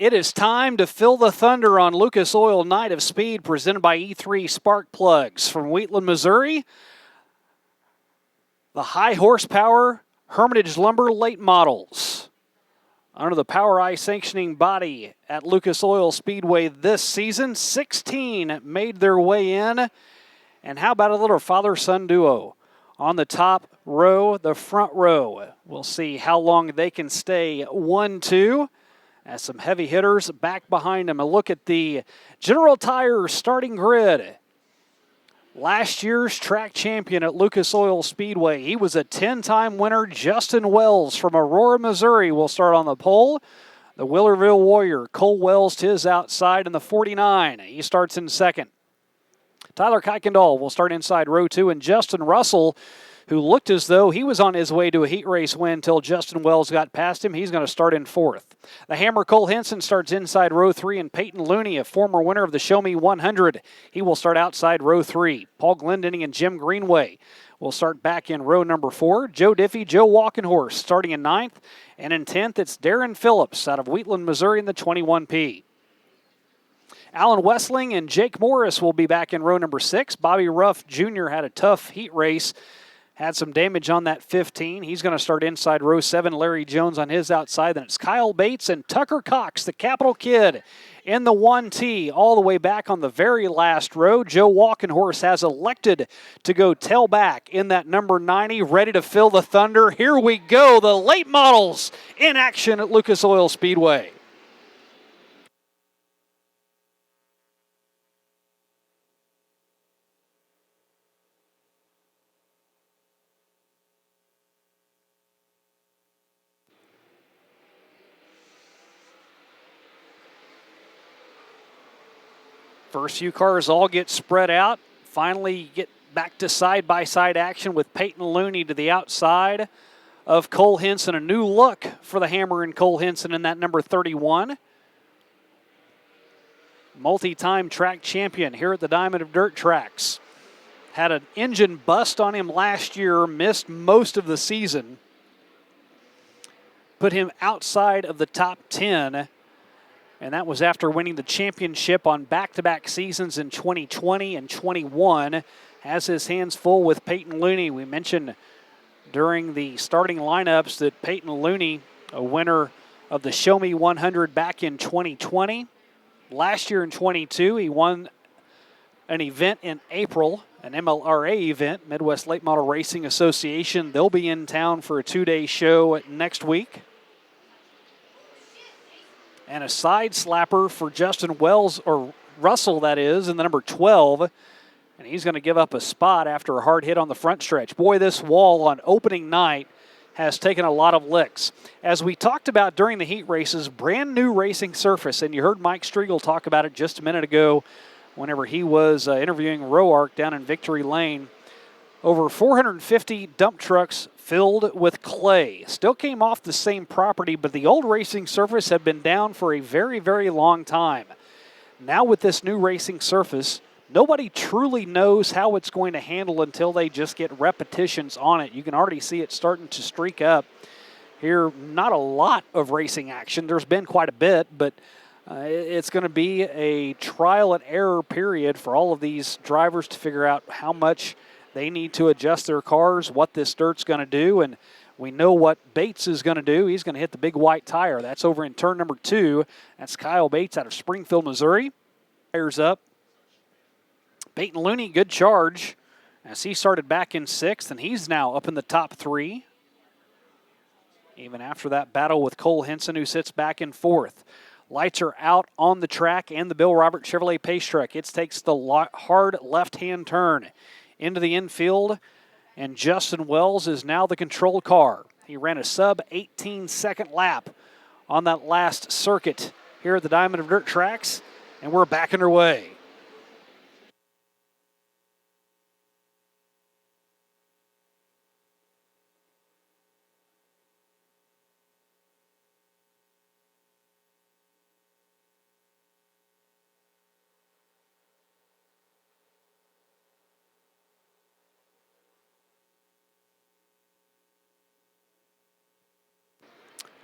It is time to fill the thunder on Lucas Oil Night of Speed, presented by E3 Spark Plugs. From Wheatland, Missouri, the high horsepower Hermitage Lumber late models. Under the Power I sanctioning body at Lucas Oil Speedway this season, 16 made their way in. And how about a little father-son duo? On the top row, the front row. We'll see how long they can stay 1-2. As some heavy hitters back behind them. A look at the General Tire starting grid. Last year's track champion at Lucas Oil Speedway. He was a 10-time winner. Justin Wells from Aurora, Missouri will start on the pole. The Wheelerville Warrior, Cole Wells, to his outside in the 49. He starts in second. Tyler Kuykendall will start inside row 2, and Justin Russell, who looked as though he was on his way to a heat race win until Justin Wells got past him. He's going to start in 4th. The Hammer Cole Henson starts inside row 3, and Peyton Looney, a former winner of the Show Me 100, he will start outside row 3. Paul Glendenning and Jim Greenway will start back in row number 4. Joe Diffie, Joe Walkenhorse starting in 9th, and in 10th it's Darren Phillips out of Wheatland, Missouri in the 21P. Alan Westling and Jake Morris will be back in row number 6. Bobby Ruff Jr. had a tough heat race. Had some damage on that 15. He's going to start inside row 7. Larry Jones on his outside. Then it's Kyle Bates and Tucker Cox, the Capital Kid, in the 1T, all the way back on the very last row. Joe Walkenhorse has elected to go tailback in that number 90, ready to fill the thunder. Here we go, the late models in action at Lucas Oil Speedway. First few cars all get spread out. Finally get back to side-by-side action with Peyton Looney to the outside of Cole Henson. A new look for the Hammer and Cole Henson in that number 31. Multi-time track champion here at the Diamond of Dirt Tracks. Had an engine bust on him last year, missed most of the season. Put him outside of the top 10. And that was after winning the championship on back-to-back seasons in 2020 and 21. Has his hands full with Peyton Looney. We mentioned during the starting lineups that Peyton Looney, a winner of the Show Me 100 back in 2020. Last year in 22, he won an event in April, an MLRA event, Midwest Late Model Racing Association. They'll be in town for a 2-day show next week. And a side slapper for Justin Wells, or Russell that is, in the number 12. And he's going to give up a spot after a hard hit on the front stretch. Boy, this wall on opening night has taken a lot of licks. As we talked about during the heat races, brand new racing surface. And you heard Mike Striegel talk about it just a minute ago whenever he was interviewing RoArc down in Victory Lane. Over 450 dump trucks filled with clay. Still came off the same property, but the old racing surface had been down for a very, very long time. Now with this new racing surface, nobody truly knows how it's going to handle until they just get repetitions on it. You can already see it starting to streak up here. Not a lot of racing action. There's been quite a bit, but it's going to be a trial and error period for all of these drivers to figure out how much they need to adjust their cars, what this dirt's going to do, and we know what Bates is going to do. He's going to hit the big white tire. That's over in turn number 2. That's Kyle Bates out of Springfield, Missouri. Tires up. Peyton Looney, good charge as he started back in 6th, and he's now up in the top 3. Even after that battle with Cole Henson, who sits back in 4th. Lights are out on the track and the Bill Robert Chevrolet Pace Truck. It takes the hard left-hand turn into the infield, and Justin Wells is now the control car. He ran a sub-18-second lap on that last circuit here at the Diamond of Dirt Tracks, and we're back underway.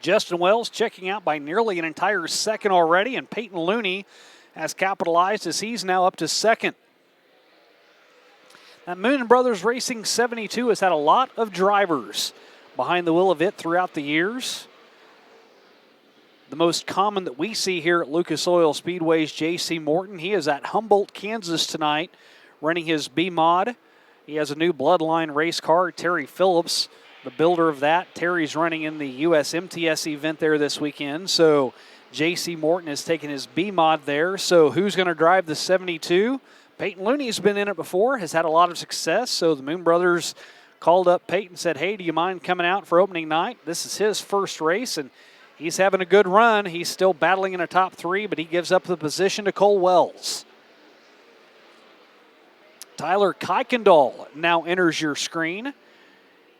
Justin Wells checking out by nearly an entire second already, and Peyton Looney has capitalized as he's now up to second. That Moon Brothers Racing 72 has had a lot of drivers behind the wheel of it throughout the years. The most common that we see here at Lucas Oil Speedway's J.C. Morton. He is at Humboldt, Kansas tonight, running his B-Mod. He has a new Bloodline race car, Terry Phillips, the builder of that. Terry's running in the U.S. MTS event there this weekend. So J.C. Morton has taken his B-Mod there. So who's going to drive the 72? Peyton Looney's been in it before, has had a lot of success. So the Moon Brothers called up Peyton and said, hey, do you mind coming out for opening night? This is his first race, and he's having a good run. He's still battling in a top three, but he gives up the position to Cole Wells. Tyler Kuykendall now enters your screen.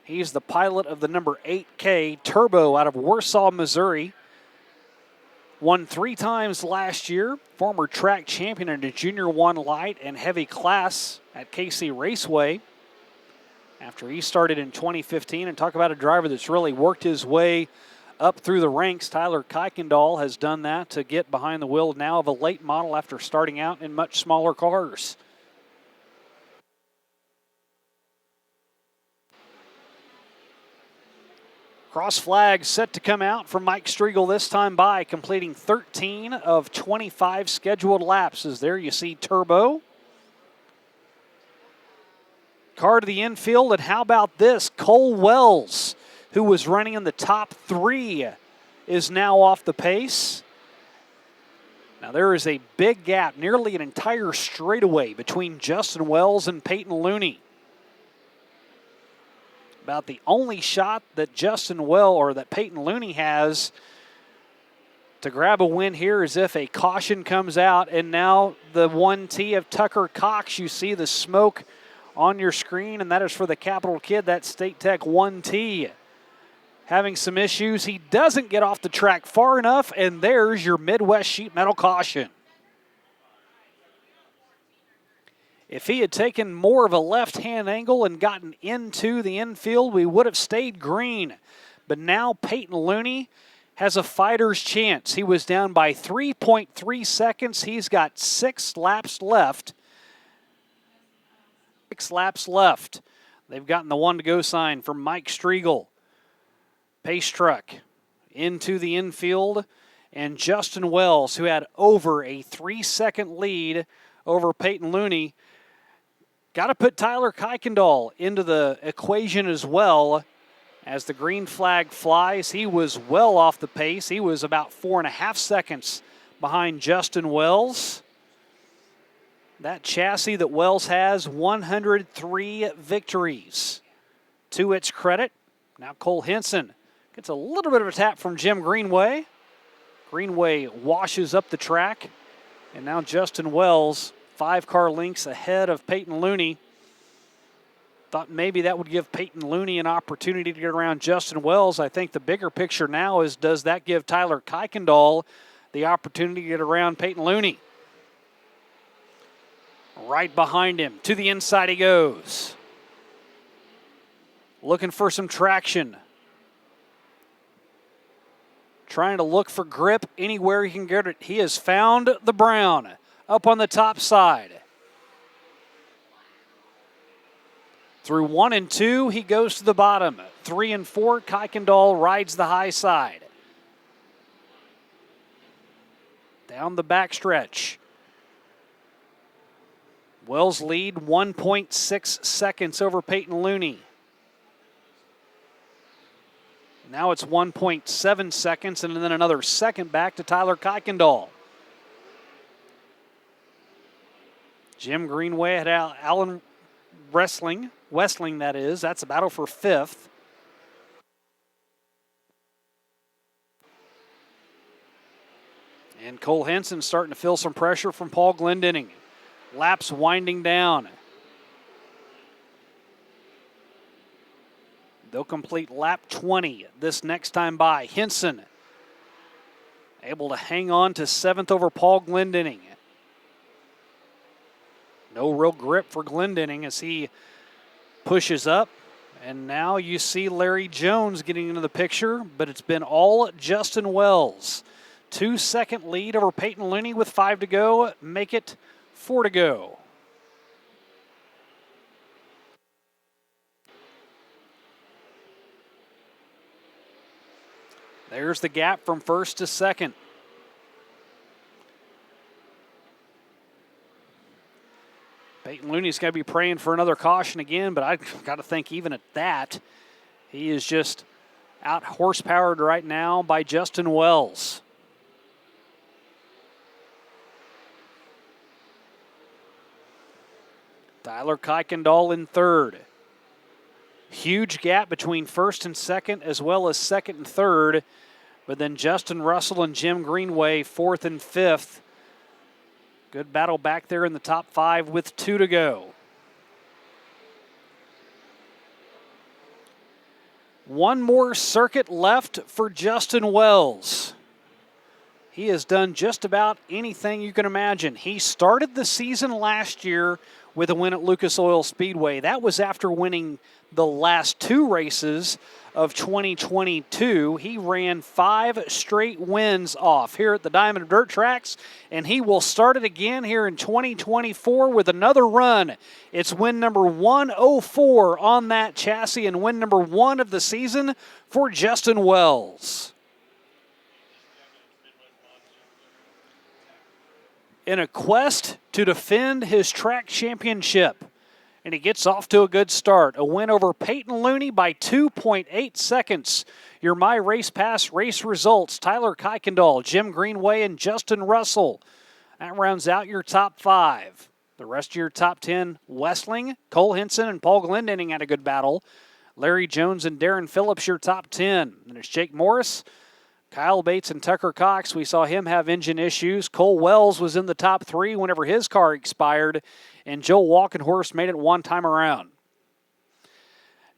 He's the pilot of the number 8K Turbo out of Warsaw, Missouri. Won 3 times last year. Former track champion in the Junior 1 light and heavy class at KC Raceway. After he started in 2015, and talk about a driver that's really worked his way up through the ranks. Tyler Kuykendall has done that to get behind the wheel now of a late model after starting out in much smaller cars. Cross flag set to come out from Mike Striegel this time by, completing 13 of 25 scheduled laps. As there you see Turbo. Car to the infield, and how about this? Cole Wells, who was running in the top 3, is now off the pace. Now there is a big gap, nearly an entire straightaway between Justin Wells and Peyton Looney. About the only shot that that Peyton Looney has to grab a win here is if a caution comes out, and now the 1T of Tucker Cox, you see the smoke on your screen, and that is for the Capital Kid, that State Tech 1T. Having some issues. He doesn't get off the track far enough, and there's your Midwest Sheet Metal caution. If he had taken more of a left-hand angle and gotten into the infield, we would have stayed green. But now Peyton Looney has a fighter's chance. He was down by 3.3 seconds. He's got 6 laps left. 6 laps left. They've gotten the 1-to-go sign from Mike Striegel. Pace truck into the infield, and Justin Wells, who had over a 3-second lead over Peyton Looney. Got to put Tyler Kuykendall into the equation as well. As the green flag flies, he was well off the pace. He was about 4.5 seconds behind Justin Wells. That chassis that Wells has, 103 victories. To its credit, now Cole Henson gets a little bit of a tap from Jim Greenway. Greenway washes up the track, and now Justin Wells, 5 car lengths ahead of Peyton Looney. Thought maybe that would give Peyton Looney an opportunity to get around Justin Wells. I think the bigger picture now is, does that give Tyler Kuykendall the opportunity to get around Peyton Looney? Right behind him, to the inside he goes. Looking for some traction. Trying to look for grip anywhere he can get it. He has found the brown up on the top side. Through 1 and 2, he goes to the bottom. 3 and 4, Kuykendall rides the high side. Down the backstretch. Wells lead 1.6 seconds over Peyton Looney. Now it's 1.7 seconds, and then another second back to Tyler Kuykendall. Jim Greenway had Alan Westling, that is. That's a battle for 5th. And Cole Henson starting to feel some pressure from Paul Glendenning. Laps winding down. They'll complete lap 20 this next time by. Henson able to hang on to 7th over Paul Glendenning. No real grip for Glendenning as he pushes up And now you see Larry Jones getting into the picture, but it's been all Justin Wells. 2-second lead over Peyton Looney with 5 to go. Make it 4 to go. There's the gap from first to second. Peyton Looney's got to be praying for another caution again, but I've got to think even at that, he is just out horsepowered right now by Justin Wells. Tyler Kuykendall in third. Huge gap between first and second, as well as second and third. But then Justin Russell and Jim Greenway, fourth and fifth. Good battle back there in the top 5 with 2 to go. One more circuit left for Justin Wells. He has done just about anything you can imagine. He started the season last year with a win at Lucas Oil Speedway. That was after winning the last 2 races of 2022. He ran 5 straight wins off here at the Diamond Dirt Tracks, and he will start it again here in 2024 with another run. It's win number 104 on that chassis and win number 1 of the season for Justin Wells. In a quest to defend his track championship. And he gets off to a good start. A win over Peyton Looney by 2.8 seconds. Your My Race Pass race results: Tyler Kuykendall, Jim Greenway, and Justin Russell. That rounds out your top 5. The rest of your top 10, Westling, Cole Henson, and Paul Glendenning had a good battle. Larry Jones and Darren Phillips, your top 10. Then it's Jake Morris, Kyle Bates, and Tucker Cox. We saw him have engine issues. Cole Wells was in the top 3 whenever his car expired, and Joe Walkenhorst made it one time around.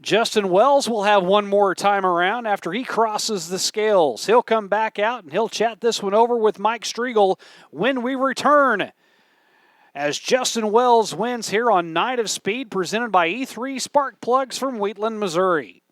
Justin Wells will have one more time around after he crosses the scales. He'll come back out and he'll chat this one over with Mike Striegel when we return, as Justin Wells wins here on Night of Speed, presented by E3 Spark Plugs from Wheatland, Missouri.